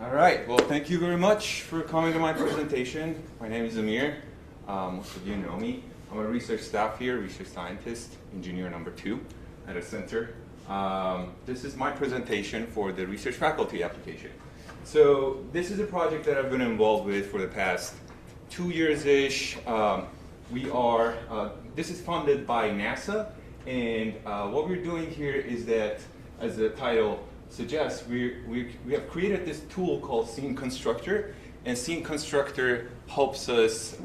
All right, well, thank you very much for coming to my presentation. My name is Amir. Most of you know me. I'm a research staff here, research scientist, engineer number 2 at a center. This is my presentation for the research faculty application. So this is a project that I've been involved with for the past 2 years-ish. This is funded by NASA, and what we're doing here is that, as the title suggests, we have created this tool called Scene Constructor, and Scene Constructor helps us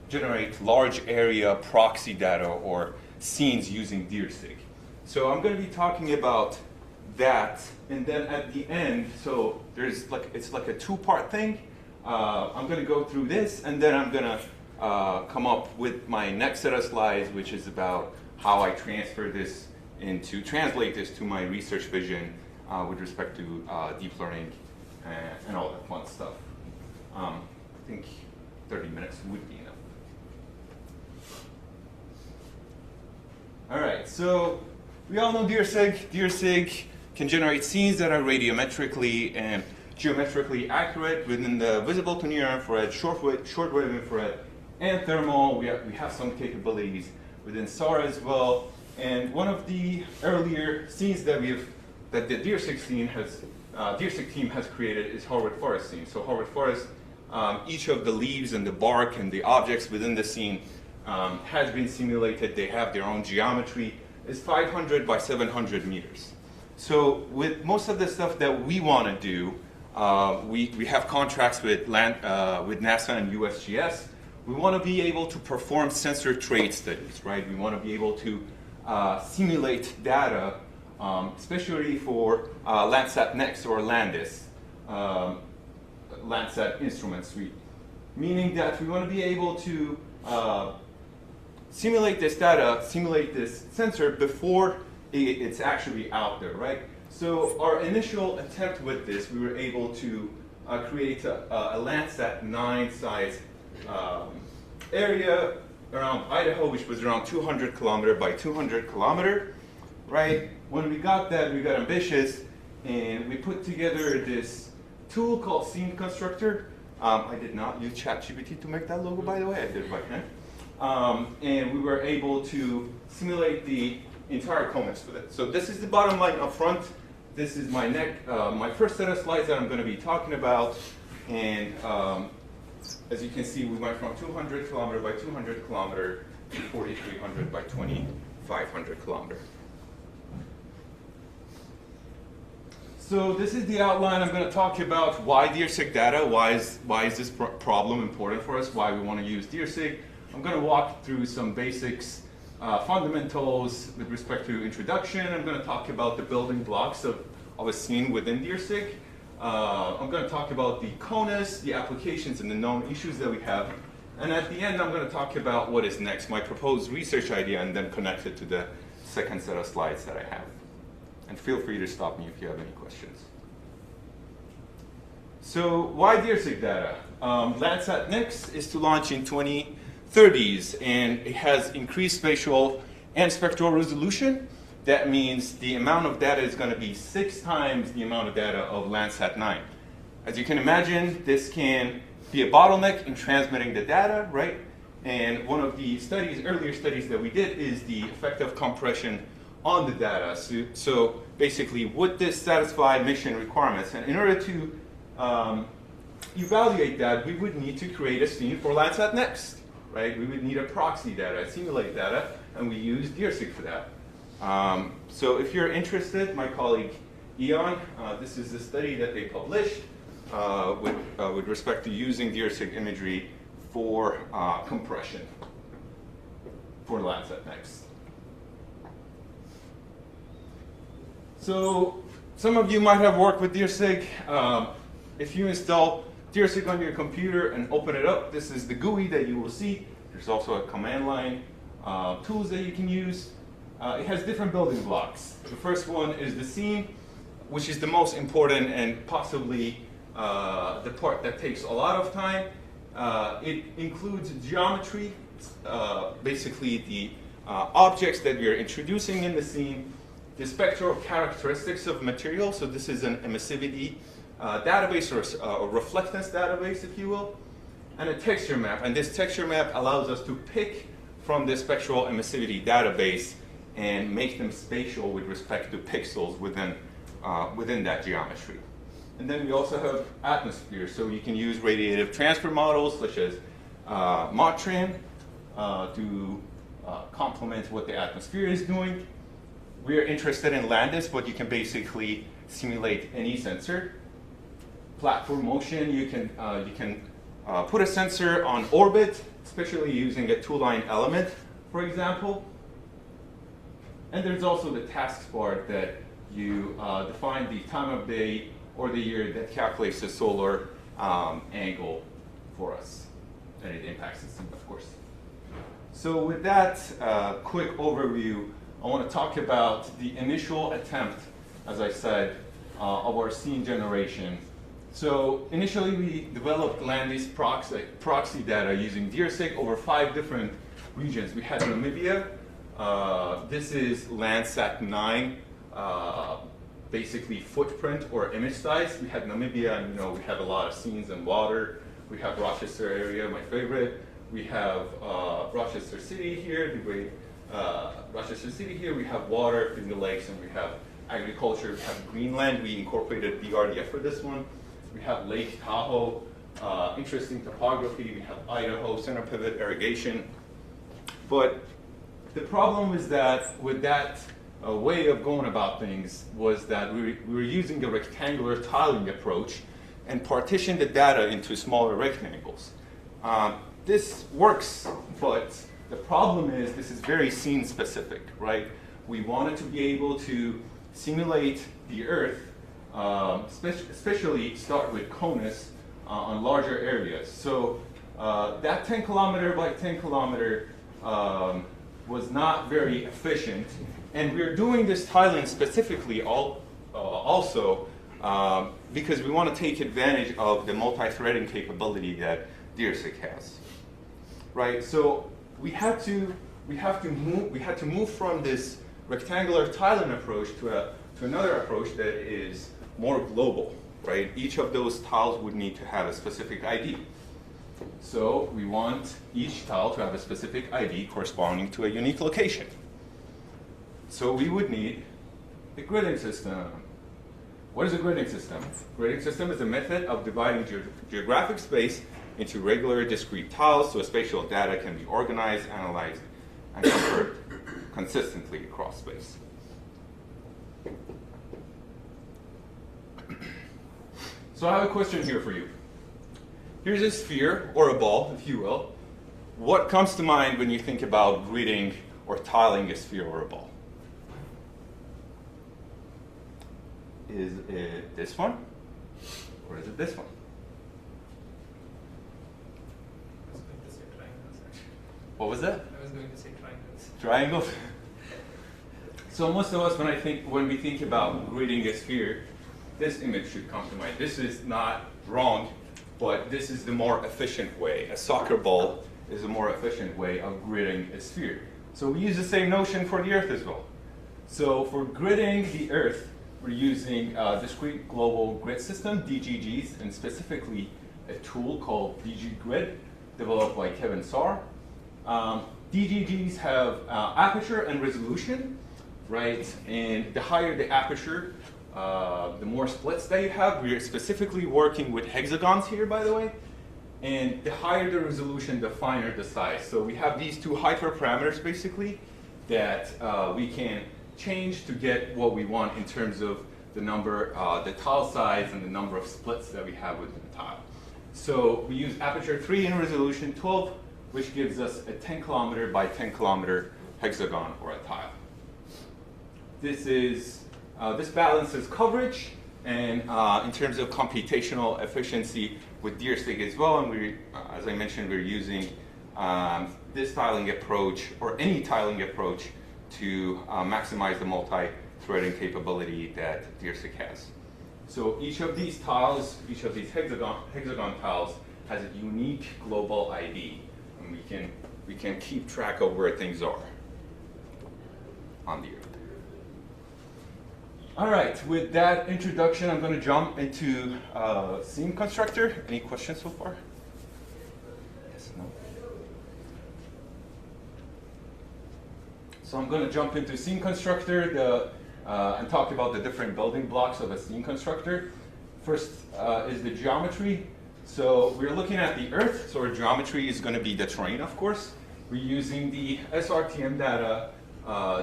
generate large area proxy data or scenes using DIRSIG. So I'm going to be talking about that, and then at the end, so it's like a two-part thing. I'm going to go through this, and then I'm going to come up with my next set of slides, which is about how I translate this to my research vision with respect to deep learning and all that fun stuff. I think 30 minutes would be enough. All right, so we all know DIRSIG. DIRSIG can generate scenes that are radiometrically and geometrically accurate within the visible to near infrared, shortwave infrared, and thermal. We have some capabilities within SAR as well. And one of the earlier scenes that the DIRSIG team has created is Harvard Forest scene. So Harvard Forest, each of the leaves and the bark and the objects within the scene has been simulated. They have their own geometry. It's 500 by 700 meters. So with most of the stuff that we want to do, we have contracts with NASA and USGS. We want to be able to perform sensor trait studies, right? We want to be able to simulate data, especially for Landsat Next or Landis, Landsat Instrument Suite. Meaning that we want to be able to simulate this data, simulate this sensor before it's actually out there, right? So our initial attempt with this, we were able to create a Landsat 9 size area around Idaho, which was around 200 kilometer by 200 kilometer, right? When we got that, we got ambitious, and we put together this tool called Scene Constructor. I did not use ChatGPT to make that logo, by the way. I did it by hand. And we were able to simulate the entire COMEX with it. So this is the bottom line up front. This is my first set of slides that I'm going to be talking about. And as you can see, we went from 200 kilometer by 200 kilometer to 4,300 by 2,500 kilometer. So this is the outline. I'm going to talk about why DIRSIG data, why is this problem important for us, why we want to use DIRSIG. I'm going to walk through some basics, fundamentals with respect to introduction. I'm going to talk about the building blocks of a scene within DIRSIG. I'm going to talk about the CONUS, the applications, and the known issues that we have. And at the end, I'm going to talk about what is next, my proposed research idea, and then connect it to the second set of slides that I have. And feel free to stop me if you have any questions. So why DIRSIG data? Landsat Next is to launch in 2030s, and it has increased spatial and spectral resolution. That means the amount of data is going to be 6 times the amount of data of Landsat 9. As you can imagine, this can be a bottleneck in transmitting the data, right? And one of the earlier studies that we did is the effect of compression on the data. So basically, would this satisfy mission requirements? And in order to evaluate that, we would need to create a scene for Landsat Next, right? We would need a proxy data, simulate data, and we use DIRSIG for that. So if you're interested, my colleague Ian, this is the study that they published with respect to using DIRSIG imagery for compression for Landsat Next. So some of you might have worked with DIRSIG. If you install DIRSIG on your computer and open it up, this is the GUI that you will see. There's also a command line tools that you can use. It has different building blocks. The first one is the scene, which is the most important and possibly the part that takes a lot of time. It includes geometry, basically the objects that we are introducing in the scene, the spectral characteristics of material. So this is an emissivity database, or a reflectance database, if you will, and a texture map. And this texture map allows us to pick from the spectral emissivity database and make them spatial with respect to pixels within that geometry. And then we also have atmosphere, so you can use radiative transfer models such as ModTran to complement what the atmosphere is doing. We are interested in Landis, but you can basically simulate any sensor. Platform motion, you can put a sensor on orbit, especially using a two-line element, for example. And there's also the tasks part that you define the time of day or the year that calculates the solar angle for us. And it impacts the scene, of course. So with that quick overview, I want to talk about the initial attempt, as I said, of our scene generation. So initially we developed Landis proxy data using DIRSIG over 5 different regions. We had Namibia. This is Landsat 9, basically footprint or image size. We had Namibia, and we have a lot of scenes and water. We have Rochester area, my favorite. We have Rochester City here, the great Rochester City here. We have water in the lakes, and we have agriculture. We have Greenland. We incorporated BRDF for this one. We have Lake Tahoe, interesting topography. We have Idaho, center pivot irrigation. But the problem is that with that way of going about things was that we were using a rectangular tiling approach and partitioned the data into smaller rectangles. This works, but the problem is this is very scene specific, right? We wanted to be able to simulate the Earth, especially start with CONUS on larger areas. So that 10 kilometer by 10 kilometer was not very efficient. And we're doing this tiling specifically also because we want to take advantage of the multi-threading capability that DIRSIG has, right? So we had to move from this rectangular tiling approach to another approach that is more global, right? Each of those tiles would need to have a specific ID. So we want each tile to have a specific ID corresponding to a unique location. So we would need a gridding system. What is a gridding system? Gridding system is a method of dividing geographic space into regular discrete tiles so spatial data can be organized, analyzed, and converted consistently across space. So I have a question here for you. Here's a sphere, or a ball, if you will. What comes to mind when you think about gridding or tiling a sphere or a ball? Is it this one, or is it this one? I was going to say triangles, actually. What was that? I was going to say triangles. Triangles? So most of us, when we think about gridding a sphere, this image should come to mind. This is not wrong, but this is the more efficient way. A soccer ball is a more efficient way of gridding a sphere. So we use the same notion for the Earth as well. So for gridding the Earth, we're using a discrete global grid system, DGGs, and specifically a tool called DG Grid, developed by Kevin Saar. DGGs have aperture and resolution, right? And the higher the aperture, the more splits that you have. We're specifically working with hexagons here, by the way. And the higher the resolution, the finer the size. So we have these two hyperparameters, basically, that we can change to get what we want in terms of the number, the tile size, and the number of splits that we have within the tile. So we use aperture 3 and resolution 12, which gives us a 10 kilometer by 10 kilometer hexagon or a tile. This balances coverage and in terms of computational efficiency with DIRSIG as well. And as I mentioned, we're using this tiling approach or any tiling approach to maximize the multi-threading capability that DIRSIG has. So each of these tiles, each of these hexagon tiles has a unique global ID, and we can keep track of where things are on the Earth. All right, with that introduction, I'm going to jump into Scene Constructor. Any questions so far? Yes, no? So I'm going to jump into Scene Constructor and talk about the different building blocks of a Scene Constructor. First is the geometry. So we're looking at the Earth, so our geometry is going to be the terrain, of course. We're using the SRTM data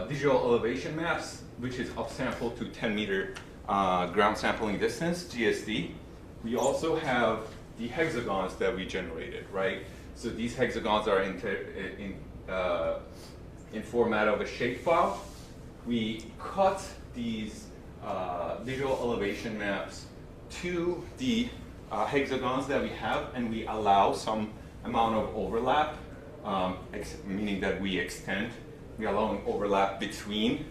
digital elevation maps, which is upsampled to 10 meter ground sampling distance, GSD. We also have the hexagons that we generated, right? So these hexagons are in format of a shapefile. We cut these digital elevation maps to the hexagons that we have, and we allow some amount of overlap, meaning that we extend. We allow an overlap between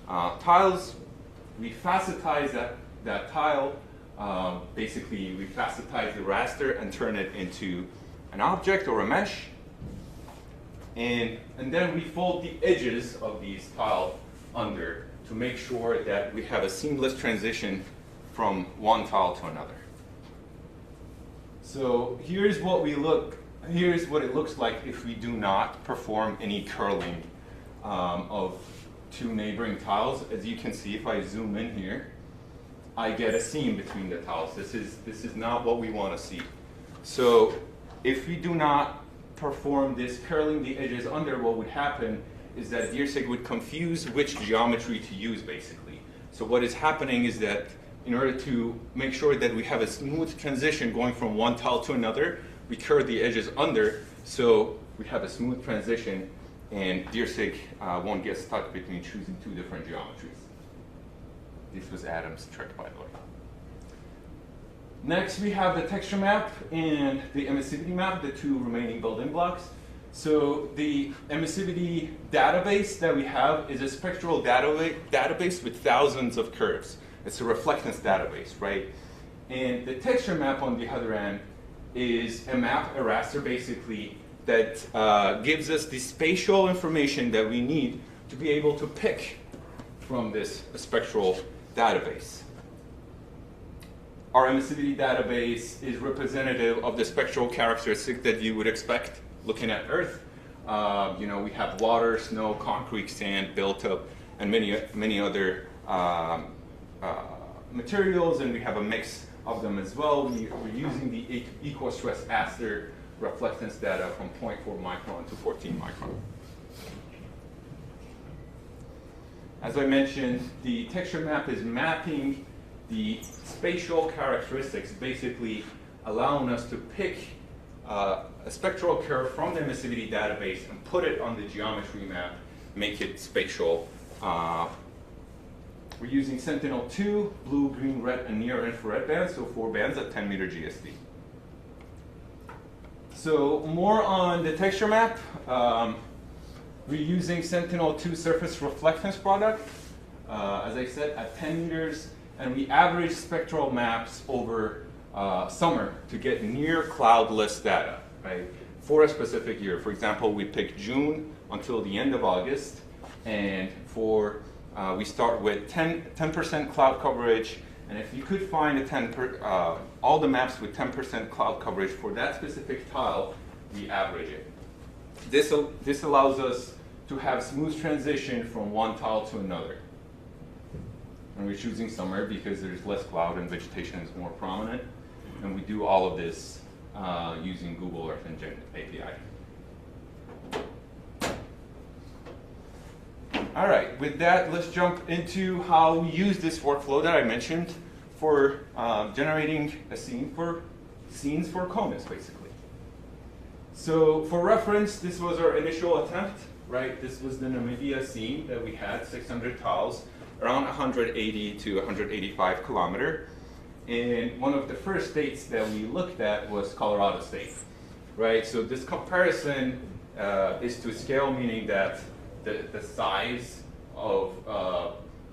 tiles. We facetize that tile. Basically, we facetize the raster and turn it into an object or a mesh. And then we fold the edges of these tiles under to make sure that we have a seamless transition from one tile to another. So here's what it looks like if we do not perform any curling of two neighboring tiles. As you can see, if I zoom in here, I get a seam between the tiles. This is not what we want to see. So if we do not perform this curling the edges under, what would happen is that DIRSIG would confuse which geometry to use, basically. So what is happening is that in order to make sure that we have a smooth transition going from one tile to another, we curl the edges under, so we have a smooth transition, and DIRSIG won't get stuck between choosing two different geometries. This was Adam's trick, by the way. Next, we have the texture map and the emissivity map, the two remaining building blocks. So the emissivity database that we have is a spectral database with thousands of curves. It's a reflectance database, right? And the texture map, on the other end, is a map, a raster, basically, that gives us the spatial information that we need to be able to pick from this spectral database. Our emissivity database is representative of the spectral characteristic that you would expect looking at Earth. We have water, snow, concrete, sand built up, and many other materials, and we have a mix of them as well. We're using the eco-stress aster reflectance data from 0.4 micron to 14 micron. As I mentioned, the texture map is mapping the spatial characteristics, basically allowing us to pick a spectral curve from the emissivity database and put it on the geometry map, make it spatial. We're using Sentinel-2, blue, green, red, and near-infrared bands, so 4 bands at 10 meter GSD. So more on the texture map. We're using Sentinel-2 surface reflectance product, as I said, at 10 meters, and we average spectral maps over summer to get near cloudless data, right? For a specific year. For example, we pick June until the end of August, and we start with 10% cloud coverage, and if you could find all the maps with 10% cloud coverage for that specific tile, we average it. This allows us to have smooth transition from one tile to another. And we're choosing summer because there's less cloud and vegetation is more prominent. And we do all of this using Google Earth Engine API. All right, with that, let's jump into how we use this workflow that I mentioned for generating a scenes for Conus, basically. So for reference, this was our initial attempt, right? This was the Namibia scene that we had, 600 tiles, around 180 to 185 kilometer. And one of the first states that we looked at was Colorado State, right? So this comparison is to scale, meaning that the size of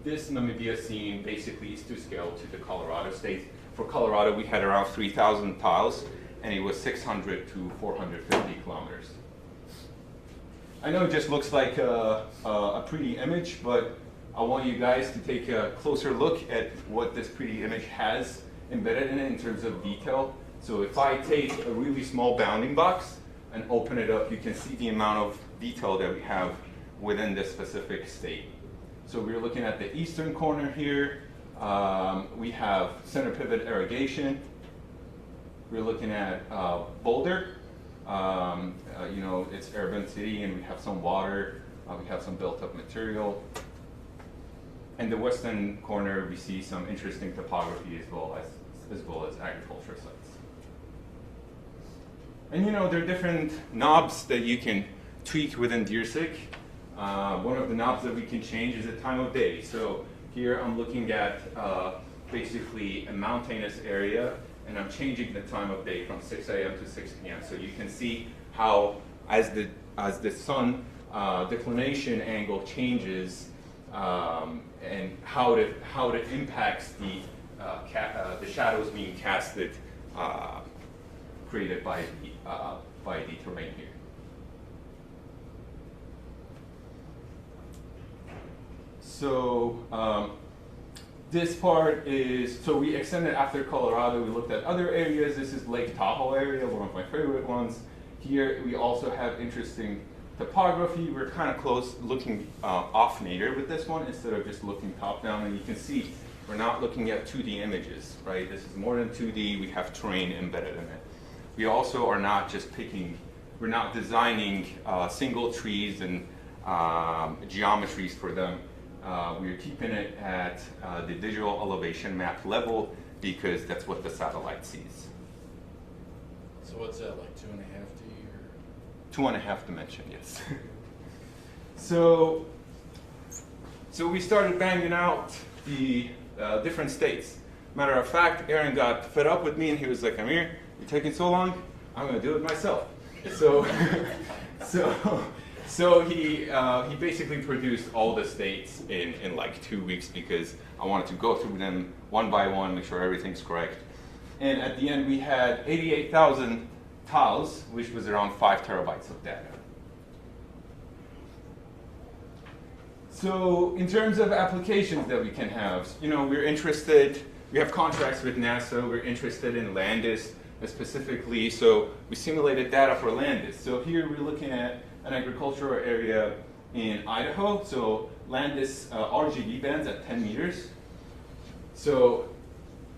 this Namibia scene basically is to scale to the Colorado State. For Colorado, we had around 3,000 tiles, and it was 600 to 450 kilometers. I know it just looks like a pretty image, but I want you guys to take a closer look at what this pretty image has embedded in it in terms of detail. So if I take a really small bounding box and open it up, you can see the amount of detail that we have within this specific state. So we're looking at the eastern corner here. We have center pivot irrigation. We're looking at Boulder. You know, it's urban city, and we have some water. We have some built-up material. In the western corner, we see some interesting topography as well as agriculture sites. And you know, there are different knobs that you can tweak within DIRSIG. One of the knobs that we can change is the time of day. So here I'm looking at basically a mountainous area, and I'm changing the time of day from 6 a.m. to 6 p.m. So you can see how as the sun declination angle changes, and how it impacts the shadows being casted, created by the terrain here. So this part is, so we extended after Colorado, we looked at other areas. This is Lake Tahoe area, one of my favorite ones. Here we also have interesting topography. We're kind of close looking off nadir with this one instead of just looking top down, and you can see we're not looking at 2D images, right? This is more than 2D, we have terrain embedded in it. We also are not just picking, we're not designing single trees and geometries for them. We're keeping it at the digital elevation map level because that's what the satellite sees. So what's that, like 2.5D or? 2.5 dimension, yes. So we started banging out the different states. Matter of fact, Aaron got fed up with me and he was like, Amir, you're taking so long, I'm gonna do it myself. So, so he basically produced all the states in like 2 weeks because I wanted to go through them one by one, make sure everything's correct. And at the end we had 88,000 tiles, which was around 5 terabytes of data. So in terms of applications that we can have, you know, we're interested, we have contracts with NASA, we're interested in Landis specifically, so we simulated data for Landis. So here we're looking at an agricultural area in Idaho, so Landis RGB bands at 10 meters. So,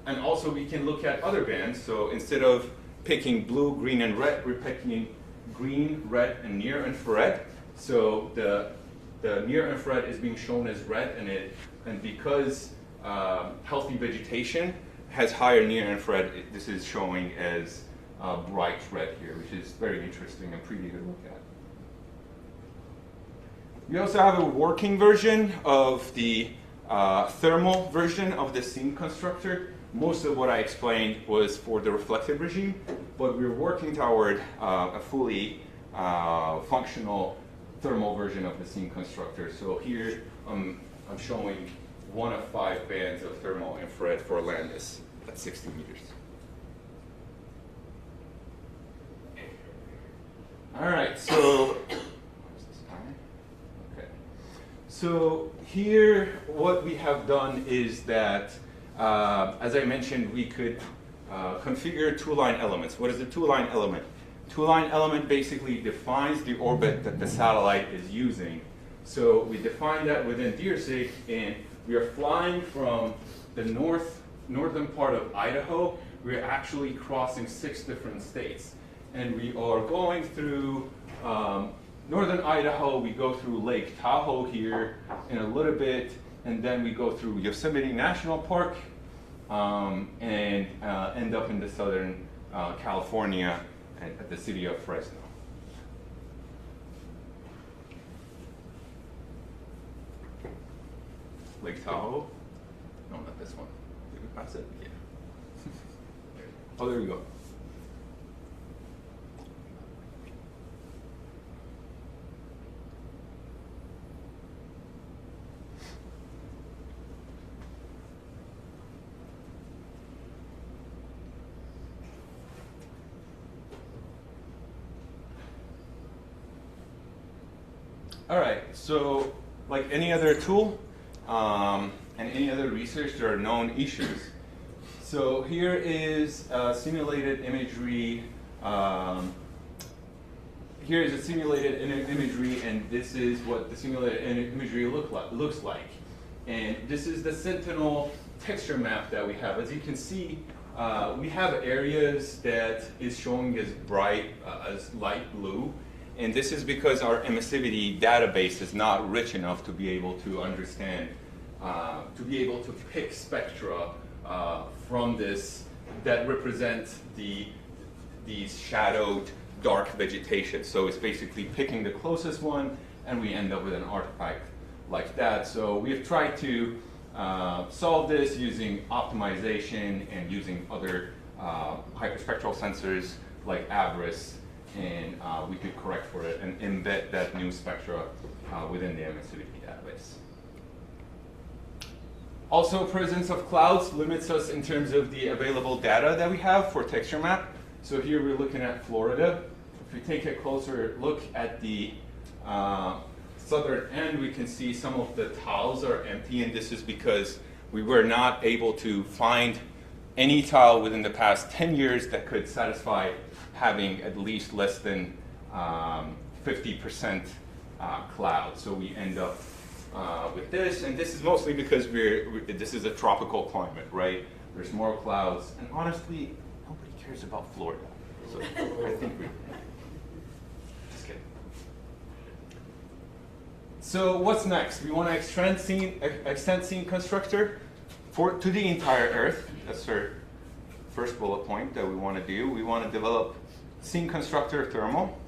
and also we can look at other bands, so instead of picking blue, green, and red, we're picking green, red, and near infrared. So the near infrared is being shown as red, and because healthy vegetation has higher near infrared, this is showing as bright red here, which is very interesting and pretty to look at. We also have a working version of the thermal version of the scene constructor. Most of what I explained was for the reflective regime, but we're working toward a fully functional thermal version of the scene constructor. So here I'm showing one of 5 bands of thermal infrared for Landis at 60 meters. All right, so okay. So here what we have done is that, as I mentioned, we could configure two-line elements. What is a two-line element? Two-line element basically defines the orbit that the satellite is using. So we define that within DIRSIG, and we are flying from the northern part of Idaho. We're actually crossing 6 different states. And we are going through northern Idaho. We go through Lake Tahoe here in a little bit, and then we go through Yosemite National Park and end up in the southern California at the city of Fresno. Lake Tahoe? No, not this one. Did we pass it? Yeah. Oh, there we go. All right, so like any other tool, and any other research, there are known issues. So here is simulated imagery. Here is a simulated imagery, and this is what the simulated imagery looks like. And this is the Sentinel texture map that we have. As you can see, we have areas that is showing as bright as light blue. And this is because our emissivity database is not rich enough to be able to understand, to be able to pick spectra from this that represent these shadowed dark vegetation. So it's basically picking the closest one, and we end up with an artifact like that. So we have tried to solve this using optimization and using other hyperspectral sensors like Abris, and we could correct for it and embed that new spectra within the emissivity database. Also, presence of clouds limits us in terms of the available data that we have for texture map. So here we're looking at Florida. If we take a closer look at the southern end, we can see some of the tiles are empty, and this is because we were not able to find any tile within the past 10 years that could satisfy having at least less than 50% cloud. So we end up with this, and this is mostly because this is a tropical climate, right? There's more clouds, and honestly, nobody cares about Florida. So I think we just kidding. So what's next? We want to extend scene constructor to the entire Earth. That's our first bullet point that we want to do. We want to develop scene constructor thermal.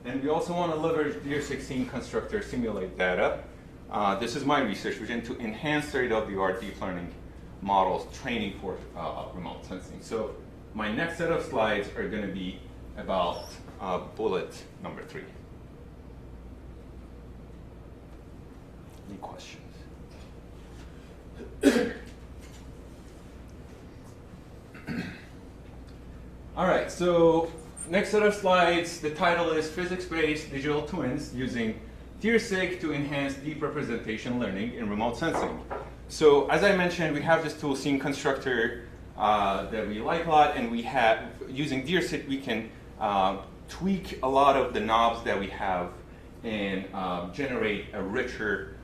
And we also want to leverage DIRSIG scene constructor simulate data. This is my research vision to enhance state-of-the-art deep learning models training for remote sensing. So my next set of slides are going to be about bullet number 3. Any questions? All right, so next set of slides, the title is Physics-Based Digital Twins Using DIRSIG to Enhance Deep Representation Learning in Remote Sensing. So as I mentioned, we have this tool, Scene Constructor, that we like a lot, and we have, using DIRSIG, we can tweak a lot of the knobs that we have and generate a richer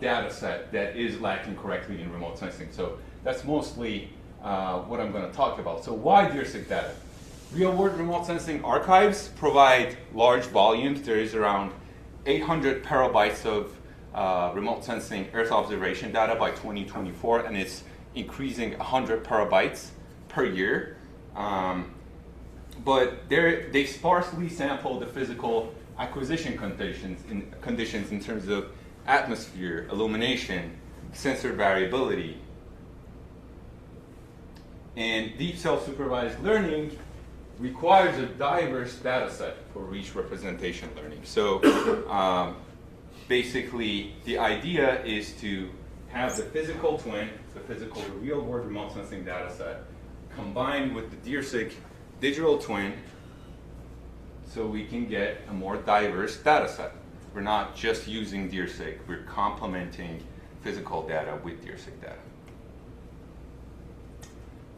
data set that is lacking correctly in remote sensing. So that's mostly what I'm going to talk about. So why DIRSIG data? Real-world remote sensing archives provide large volumes. There is around 800 terabytes of remote sensing Earth observation data by 2024, and it's increasing 100 terabytes per year. But they sparsely sample the physical acquisition conditions in terms of atmosphere, illumination, sensor variability. And deep self-supervised learning requires a diverse data set for rich representation learning. So basically, the idea is to have the physical twin, the physical real-world remote sensing data set, combined with the DIRSIG digital twin, so we can get a more diverse data set. We're not just using DIRSIG, we're complementing physical data with DIRSIG data.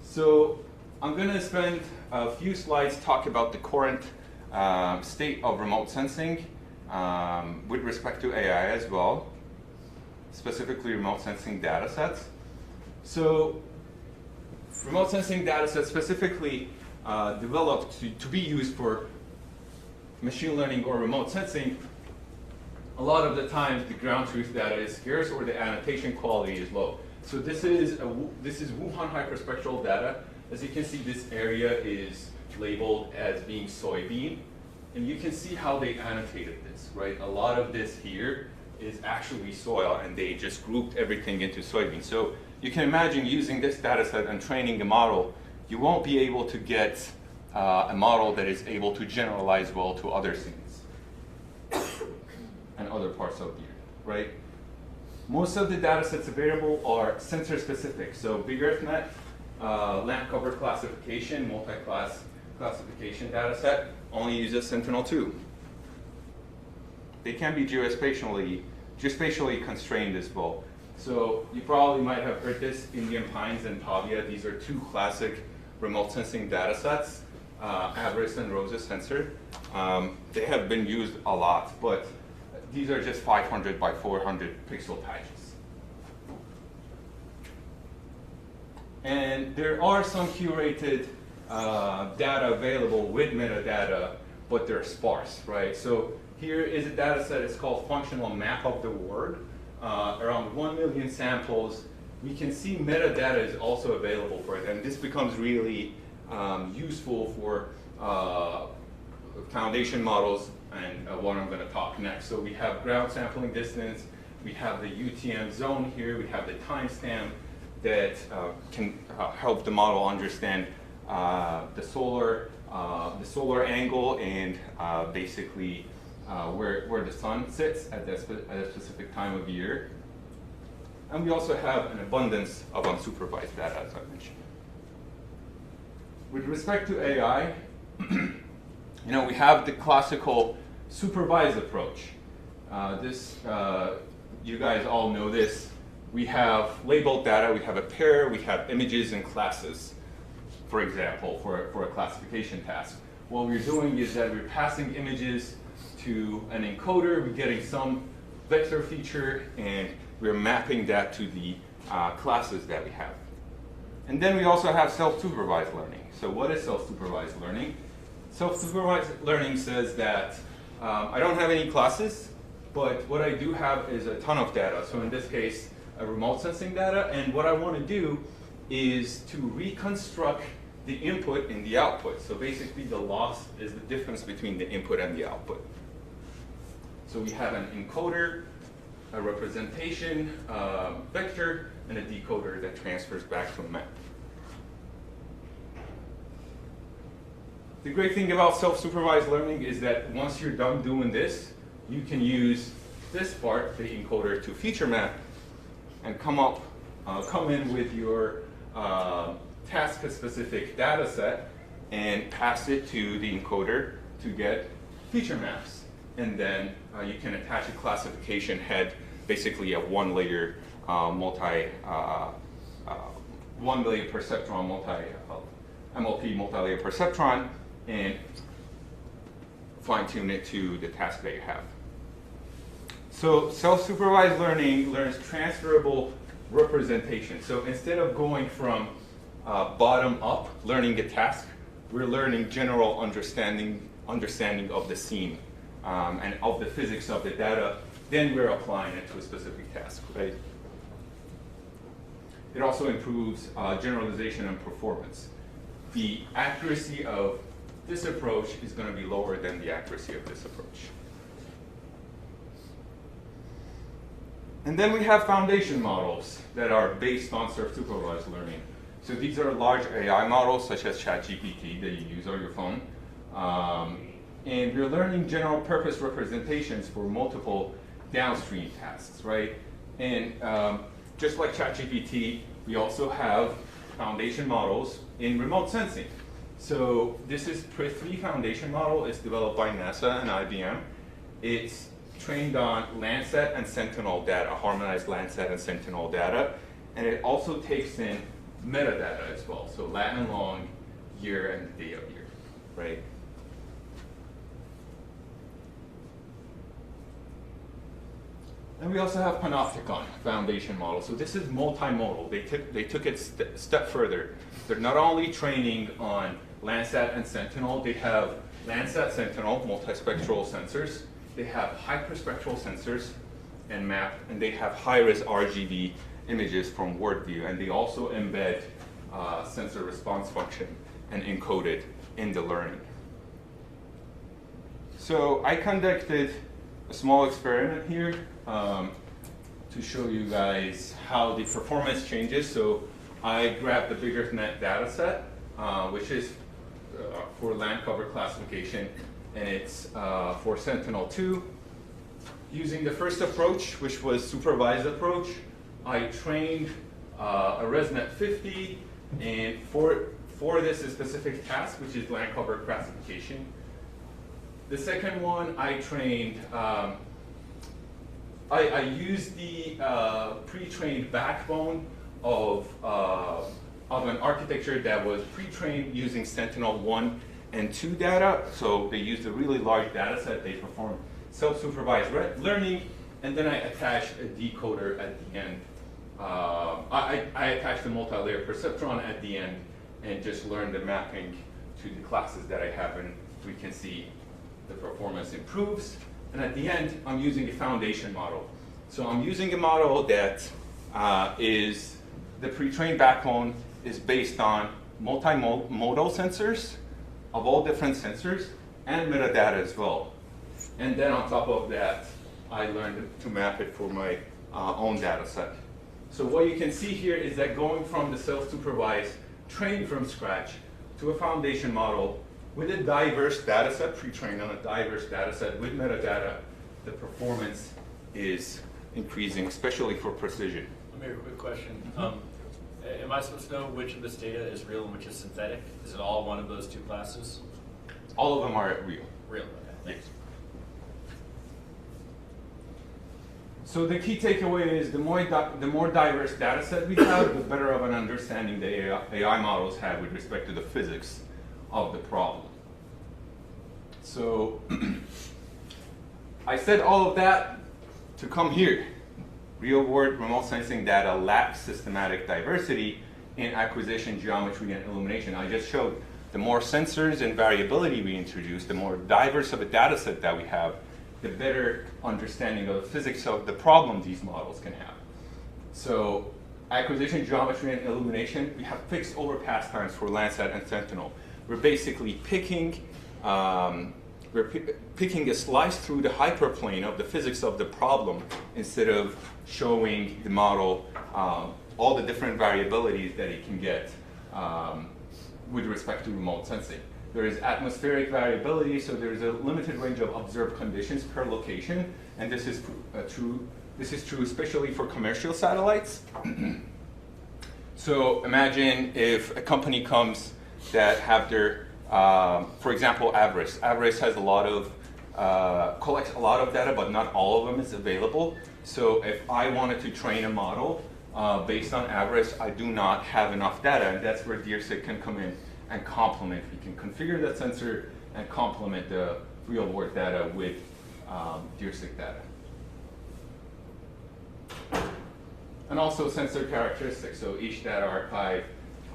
So I'm going to spend a few slides talking about the current state of remote sensing with respect to AI as well, specifically remote sensing data sets. So remote sensing data sets specifically developed to be used for machine learning or remote sensing. A lot of the times the ground truth data is scarce or the annotation quality is low. So this is Wuhan hyperspectral data. As you can see, this area is labeled as being soybean. And you can see how they annotated this, right? A lot of this here is actually soil, and they just grouped everything into soybean. So you can imagine using this data set and training a model, you won't be able to get a model that is able to generalize well to other scenes and other parts of the earth, right? Most of the data sets available are sensor specific. So Big EarthNet, land cover classification, multi-class classification data set only uses Sentinel-2. They can be geospatially geospatially constrained as well. So you probably might have heard this, Indian Pines and Pavia. These are two classic remote sensing data sets, Everest and Rosa sensor. They have been used a lot, but these are just 500 by 400 pixel patches. And there are some curated data available with metadata, but they're sparse, right? So here is a data set, it's called functional map of the world. Around 1 million samples. We can see metadata is also available for it, and this becomes really useful for foundation models and what I'm going to talk next. So we have ground sampling distance, we have the UTM zone here, we have the timestamp that can help the model understand the solar angle and basically where the sun sits at a specific time of year. And we also have an abundance of unsupervised data, as I mentioned. With respect to AI, we have the classical supervised approach. You guys all know this. We have labeled data, we have a pair, we have images and classes, for example, for a classification task. What we're doing is that we're passing images to an encoder, we're getting some vector feature, and we're mapping that to the classes that we have. And then we also have self-supervised learning. So what is self-supervised learning? Self-supervised learning says that I don't have any classes, but what I do have is a ton of data. So in this case, a remote sensing data, and what I want to do is to reconstruct the input and the output. So basically the loss is the difference between the input and the output. So we have an encoder, a representation vector, and a decoder that transfers back to a map. The great thing about self-supervised learning is that once you're done doing this, you can use this part, the encoder, to feature map and come in with your task-specific data set and pass it to the encoder to get feature maps. And then you can attach a classification head, basically a one-layer one-layer perceptron MLP multi-layer perceptron, and fine-tune it to the task that you have. So self-supervised learning learns transferable representation. So instead of going from bottom up, learning a task, we're learning general understanding of the scene and of the physics of the data. Then we're applying it to a specific task, right? It also improves generalization and performance. The accuracy of this approach is going to be lower than the accuracy of this approach. And then we have foundation models that are based on self-supervised learning. So these are large AI models such as ChatGPT that you use on your phone. And we're learning general purpose representations for multiple downstream tasks, right? And just like ChatGPT, we also have foundation models in remote sensing. So this is Prithvi Foundation model. It's developed by NASA and IBM. It's trained on Landsat and Sentinel data, harmonized Landsat and Sentinel data. And it also takes in metadata as well. So lat and long, year and day of year, right? And we also have Panopticon foundation model. So this is multimodal. They took it a step further. They're not only training on Landsat and Sentinel, they have Landsat Sentinel multispectral sensors. They have hyperspectral sensors and map, and they have high-res RGB images from WorldView, and they also embed sensor response function and encode it in the learning. So I conducted a small experiment here to show you guys how the performance changes. So I grabbed the bigger net data set, which is for land cover classification, and it's for Sentinel-2. Using the first approach, which was supervised approach, I trained a ResNet 50, and for this specific task, which is land cover classification. The second one, I trained I used the pre-trained backbone of an architecture that was pre-trained using Sentinel-1 and 2 data. So they used a really large data set. They performed self-supervised learning, and then I attached a decoder at the end. I attached a multi-layer perceptron at the end and just learned the mapping to the classes that I have, and we can see the performance improves. And at the end, I'm using a foundation model. So I'm using a model that is the pre-trained backbone is based on multimodal sensors of all different sensors and metadata as well. And then on top of that, I learned to map it for my own data set. So what you can see here is that going from the self-supervised, trained from scratch, to a foundation model with a diverse data set, pre-trained on a diverse data set with metadata, the performance is increasing, especially for precision. Amir, quick question. Am I supposed to know which of this data is real and which is synthetic? Is it all one of those two classes? All of them are real. Real, okay, thanks. So the key takeaway is the more diverse data set we have, the better of an understanding the AI models have with respect to the physics of the problem. So I said all of that to come here. Real-world remote sensing data lacks systematic diversity in acquisition, geometry, and illumination. I just showed the more sensors and variability we introduce, the more diverse of a data set that we have, the better understanding of the physics of the problem these models can have. So acquisition, geometry, and illumination, we have fixed overpass times for Landsat and Sentinel. We're basically picking a slice through the hyperplane of the physics of the problem instead of showing the model all the different variabilities that it can get with respect to remote sensing. There is atmospheric variability, so there is a limited range of observed conditions per location, and this is true. This is true especially for commercial satellites. So imagine if a company comes that have their, for example, Avris. Avris has a lot of collects a lot of data, but not all of them is available. So if I wanted to train a model based on Avris, I do not have enough data, and that's where DIRSIG can come in and complement. We can configure that sensor and complement the real-world data with DIRSIG data. And also sensor characteristics. So each data archive,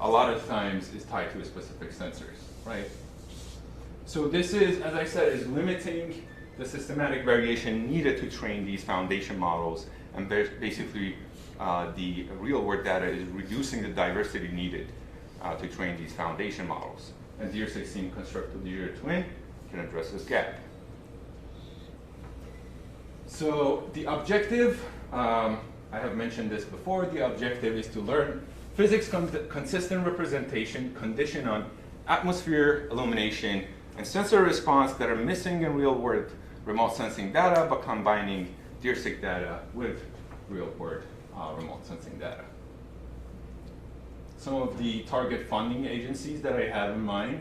a lot of times, is tied to a specific sensors, right? So this is, as I said, is limiting the systematic variation needed to train these foundation models, and basically the real-world data is reducing the diversity needed to train these foundation models. And DIR16 Constructor Digital Twin can address this gap. So the objective, I have mentioned this before, the objective is to learn physics consistent representation conditioned on atmosphere, illumination, and sensor response that are missing in real-world remote sensing data, but combining DIRSIG data with real-world remote sensing data. Some of the target funding agencies that I have in mind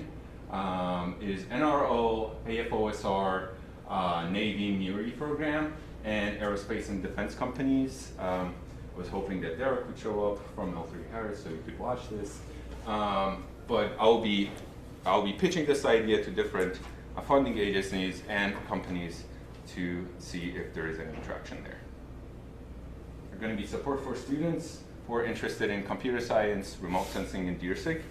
is NRO, AFOSR, Navy MURI program, and aerospace and defense companies. I was hoping that Derek would show up from L3Harris so you could watch this. But I'll be pitching this idea to different funding agencies and companies to see if there is any traction there. There's going to be support for students who are interested in computer science, remote sensing, and DIRSIG.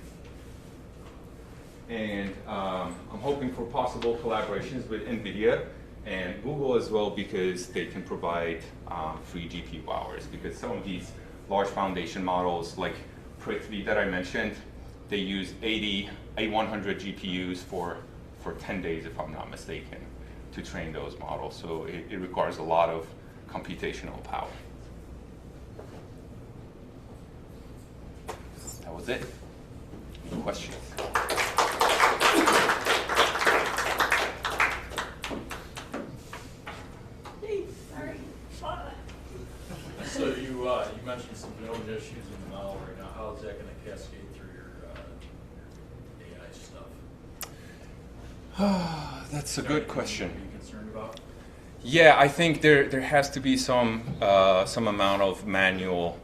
And I'm hoping for possible collaborations with NVIDIA and Google as well, because they can provide free GPU hours. Because some of these large foundation models, like Prithvi that I mentioned, they use 80 A100 GPUs for 10 days, if I'm not mistaken, to train those models. So it requires a lot of computational power. That was it. Any questions? So you mentioned some known issues in the model right now. How is that going to cascade through your AI stuff? That's a good question. Are you concerned about? Yeah, I think there has to be some amount of manual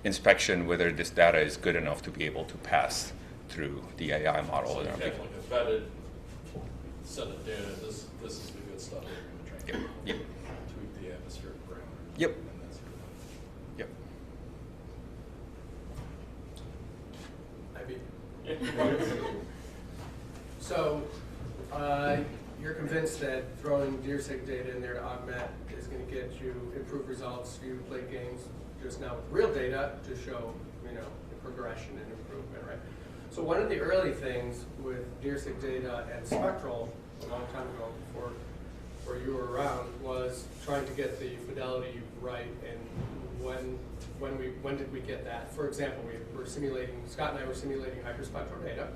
inspection whether this data is good enough to be able to pass through the AI model. So you have like a vetted set of data, this is the good stuff that you're going to train. Yep. Tweak the atmospheric parameters. Yep. And that's it. Yep. So, you're convinced that throwing DIRSIG data in there to augment is going to get you improved results for you to play games just now with real data to show, progression and improvement, right? So one of the early things with DIRSIG data and Spectral a long time ago, before you were around, was trying to get the fidelity right. And when did we get that? For example, Scott and I were simulating hyperspectral data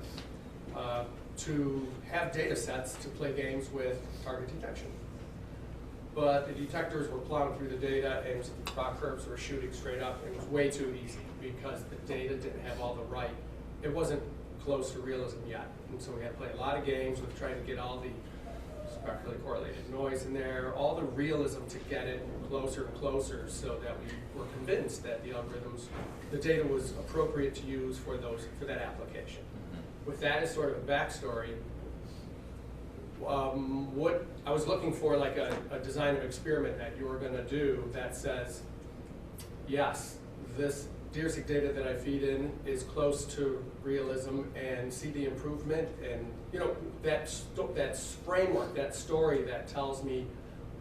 to have data sets to play games with target detection. But the detectors were plowing through the data and rock curves were shooting straight up. It was way too easy because the data didn't have all the right. It wasn't close to realism yet. And so we had to play a lot of games with trying to get all the spectrally correlated noise in there, all the realism to get it closer and closer so that we were convinced that the algorithms, the data was appropriate to use for that application. With that as sort of a backstory, what I was looking for, like a design of experiment that you were going to do that says, yes, this DIRSIG data that I feed in is close to realism, and see the improvement, and that framework, that story that tells me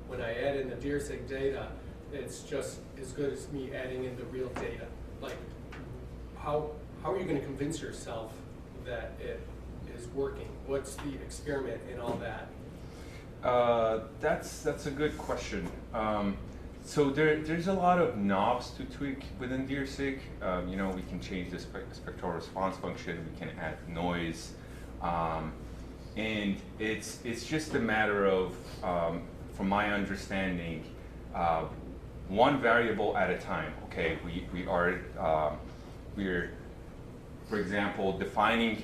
when I add in the DIRSIG data, it's just as good as me adding in the real data. Like, how are you going to convince yourself that it is working? What's the experiment in all that? That's a good question. So there's a lot of knobs to tweak within DIRSIG. We can change the spectral response function. We can add noise, and it's just a matter of, from my understanding, one variable at a time. Okay, we're for example,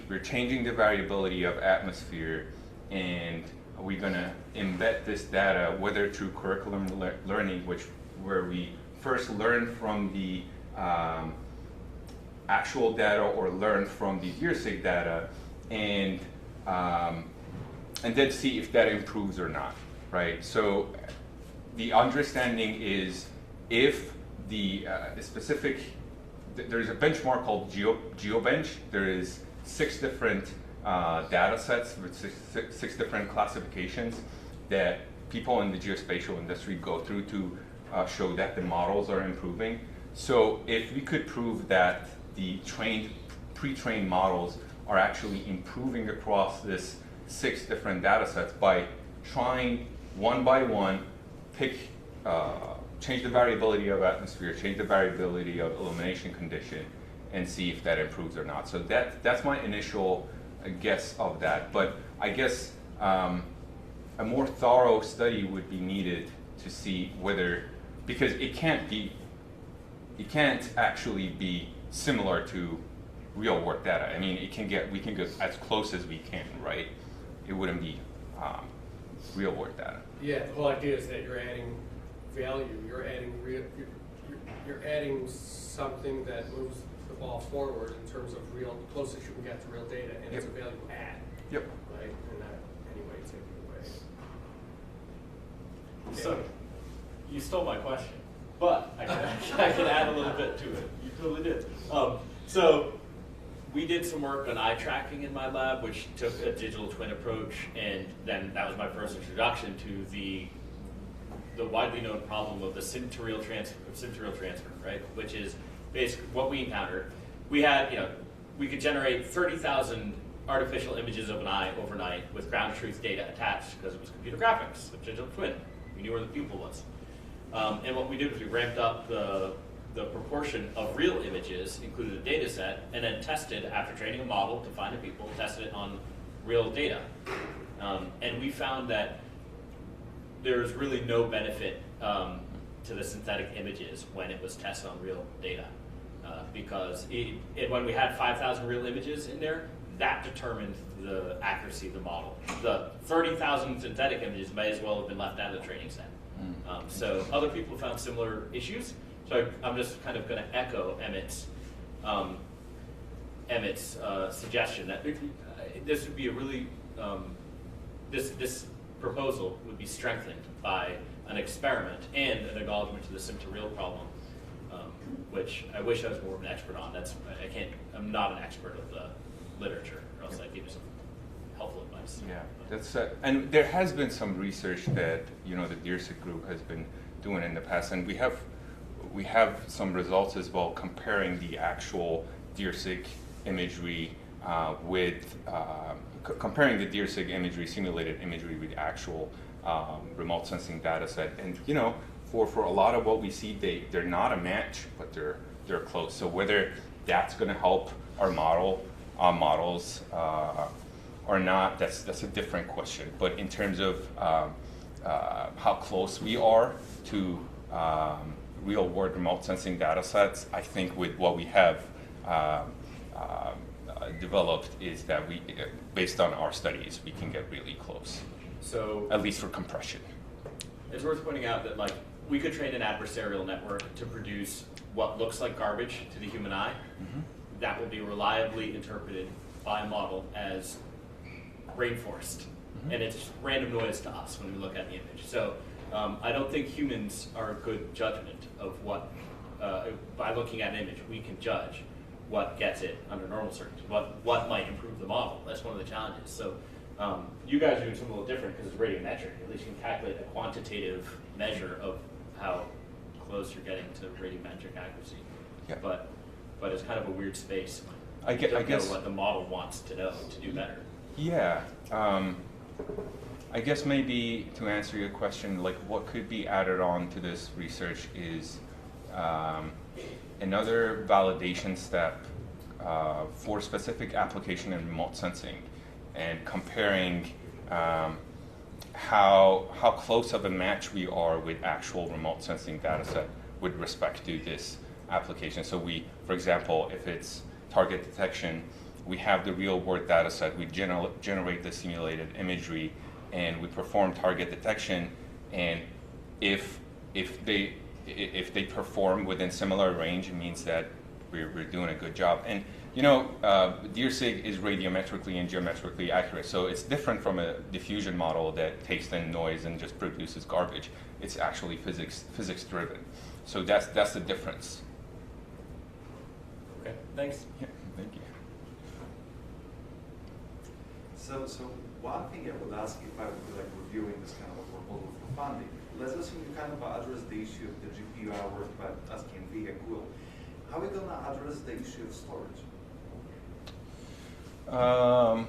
we're changing the variability of atmosphere, and we're going to embed this data, whether through curriculum learning, where we first learn from the actual data or learn from the DIRSIG data, and then see if that improves or not, right? So the understanding is if the specific, there's a benchmark called GeoBench. There is 6 different data sets with six different classifications that people in the geospatial industry go through to show that the models are improving. So if we could prove that the pre-trained models are actually improving across this 6 different data sets by trying one by one, change the variability of atmosphere, change the variability of illumination condition, and see if that improves or not. So that's my initial guess of that. But I guess a more thorough study would be needed to see whether, because it can't actually be similar to real world data. I mean, we can get as close as we can, right? It wouldn't be real world data. Yeah, the whole idea is that you're adding value. You're adding something that moves the ball forward in terms of closest you can get to real data, and it's a value add. Yep. Right, and not any way take it away. Okay. So, you stole my question, but I can add a little bit to it. You totally did. So, we did some work on eye tracking in my lab, which took a digital twin approach, and then that was my first introduction to the widely known problem of the sim-to-real transfer, right? Which is basically what we encountered. We had, we could generate 30,000 artificial images of an eye overnight with ground truth data attached because it was computer graphics, a digital twin. We knew where the pupil was. And what we did was we ramped up the proportion of real images, included a data set, and then tested, after training a model to find a pupil, tested it on real data. And we found that there's really no benefit to the synthetic images when it was tested on real data. because when we had 5,000 real images in there, that determined the accuracy of the model. The 30,000 synthetic images may as well have been left out of the training set. So other people found similar issues. So I'm just kind of going to echo Emmett's suggestion that this would be a really, this proposal would be strengthened by an experiment and an acknowledgement to the sim-to-real problem, which I wish I was more of an expert on. I'm not an expert of the literature, or else I'd give you some helpful advice. Yeah, that's and there has been some research that the DIRSIG group has been doing in the past, and we have some results as well comparing the actual DIRSIG imagery with comparing the DIRSIG imagery, simulated imagery, with actual remote sensing data set. And for a lot of what we see, they're not a match, but they're close. So whether that's going to help our models or not, that's a different question. But in terms of how close we are to real-world remote sensing data sets, I think with what we have developed is that based on our studies, we can get really close. So at least for compression. It's worth pointing out that we could train an adversarial network to produce what looks like garbage to the human eye. Mm-hmm. That will be reliably interpreted by a model as rainforest. Mm-hmm. And it's random noise to us when we look at the image. So I don't think humans are a good judgment of what, by looking at an image, we can judge what gets it under normal circumstances, what might improve the model. That's one of the challenges. So you guys are doing something a little different because it's radiometric. At least you can calculate a quantitative measure of how close you're getting to radiometric accuracy. Yeah. But it's kind of a weird space. I guess know what the model wants to know to do better. Yeah. I guess maybe to answer your question, what could be added on to this research is another validation step for specific application in remote sensing, and comparing how close of a match we are with actual remote sensing data set with respect to this application. So for example, if it's target detection, we have the real world data set, we generate the simulated imagery, and we perform target detection, and if they perform within similar range, it means that we're doing a good job. And DIRSIG is radiometrically and geometrically accurate, so it's different from a diffusion model that takes in noise and just produces garbage. It's actually physics driven. So that's the difference. Okay, thanks. Yeah, thank you. So one thing I would ask if I would be reviewing this kind of a proposal for funding, let's assume you kind of address the issue of the GPU hours by asking NVIDIA cool. How are we going to address the issue of storage? Because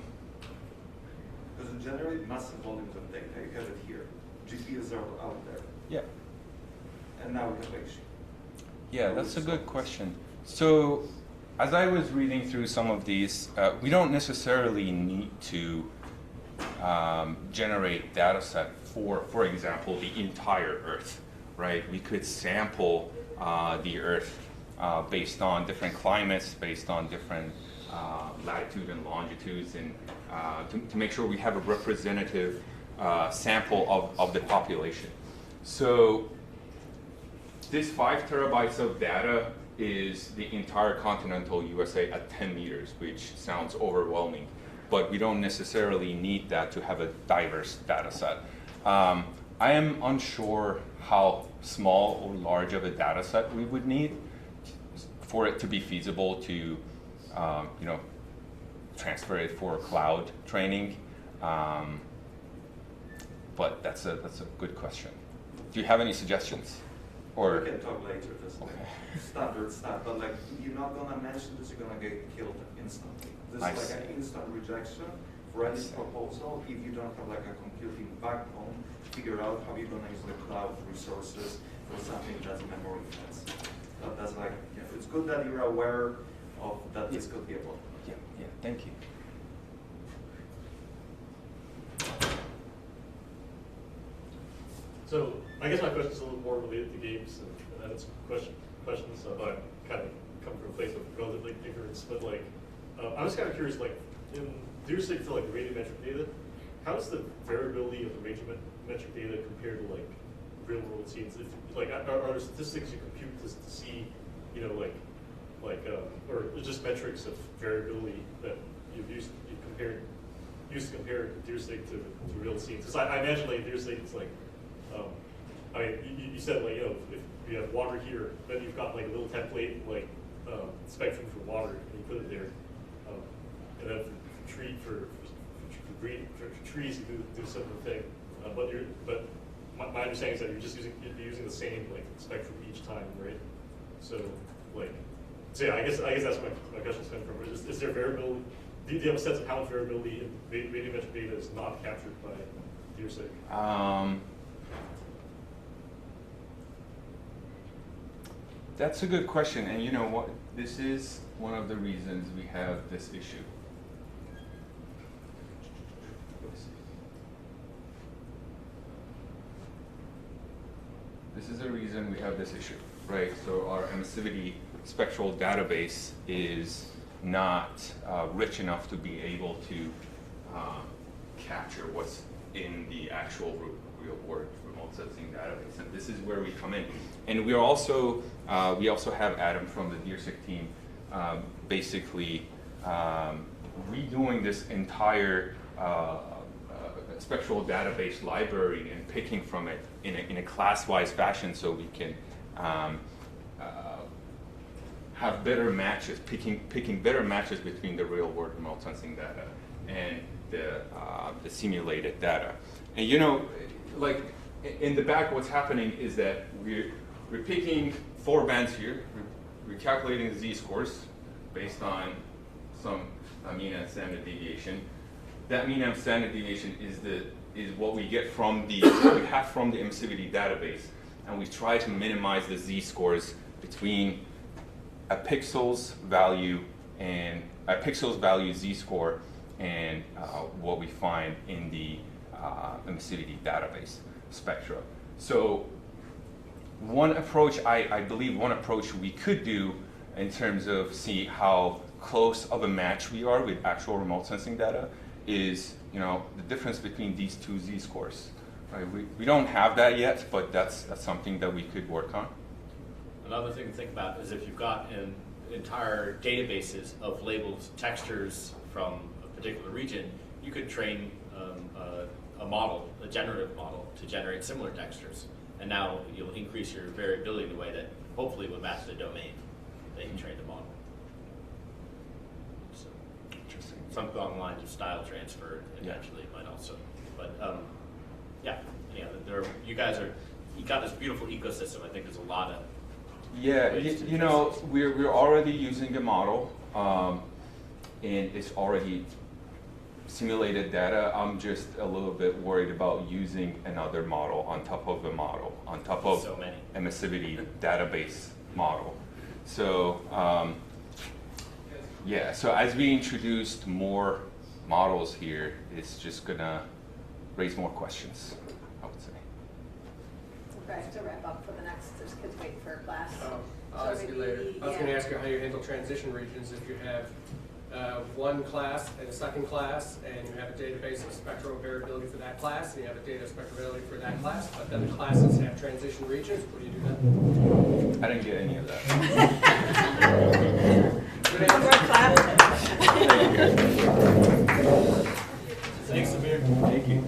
you generate massive volumes of data. You have it here. GPUs are out there. Yeah. And now we have issue. Yeah, that's a good question. So as I was reading through some of these, we don't necessarily need to generate data set for example, the entire Earth, right? We could sample the Earth based on different climates, based on different latitude and longitudes, and to make sure we have a representative sample of the population. So this 5 terabytes of data is the entire continental USA at 10 meters, which sounds overwhelming, but we don't necessarily need that to have a diverse data set. I am unsure how small or large of a data set we would need for it to be feasible to transfer it for cloud training. But that's a good question. Do you have any suggestions? Or we can talk later, just standard stuff, but you're not gonna mention this, you're gonna get killed instantly. This is an instant rejection for any proposal if you don't have a computing backbone to figure out how you're gonna use the cloud resources for something that's memory dense. But that's it's good that you're aware of that this could be a problem. Yeah, thank you. So I guess my question is a little more related to Gabe's and Ed's questions, so I kind of come from a place of relative ignorance, but like, I was kind of curious, like, in DIRSIG for like radiometric data, how does the variability of the radiometric data compare to like real world scenes? If, like, are there statistics you compute to see, you know, or just metrics of variability that you've used to compare DIRSIG to real scenes? Because I imagine like DIRSIG is like, I mean, you said like, you know, if you have water here, then you've got like a little template like spectrum for water, and you put it there, and then for trees you do a similar thing. But my understanding is that you'd be using the same like spectrum each time, right? So yeah, I guess that's where my question's coming from. Is there variability? Do you have a sense of how much variability in radiometric data is not captured by DIRSIG? That's a good question, and you know what? This is one of the reasons we have this issue. This is the reason we have this issue, right? So our emissivity spectral database is not rich enough to be able to capture what's in the actual real world remote sensing database, and this is where we come in. And we also have Adam from the DIRSIG team basically redoing this entire spectral database library and picking from it in a class-wise fashion, so we can have better matches, picking better matches between the real-world remote sensing data and the simulated data. And you know, like in the back, what's happening is that we're picking 4 bands here. We're calculating the z-scores based on some mean and standard deviation. That mean and standard deviation is what we get from the emissivity database, and we try to minimize the z-scores between a pixel's value z-score and what we find in the emissivity database spectra. So one approach, I believe one approach we could do in terms of see how close of a match we are with actual remote sensing data is, you know, the difference between these 2 z-scores. Right? We don't have that yet, but that's something that we could work on. Another thing to think about is if you've got an entire databases of labeled textures from a particular region, you could train a model, a generative model, to generate similar textures. And now you'll increase your variability in a way that hopefully will match the domain that you trained the model. So, Interesting. something along the lines of style transfer eventually might also. But yeah, you got this beautiful ecosystem. I think there's a lot of you know, we're already using a model, and it's already simulated data. I'm just a little bit worried about using another model on top of the model, on top of so many emissivity database model. So yeah, so as we introduced more models here, it's just gonna raise more questions, I would say. Okay, to wrap up for the next, there's kids waiting for class. I'll ask you later. I was going to ask you how you handle transition regions if you have one class and a second class, and you have a database of spectral variability for that class, and you have a data spectral variability for that class, but then the classes have transition regions. What do you do then? I didn't get any of that. Good One more answer. class. Thanks, Amir. Thank you.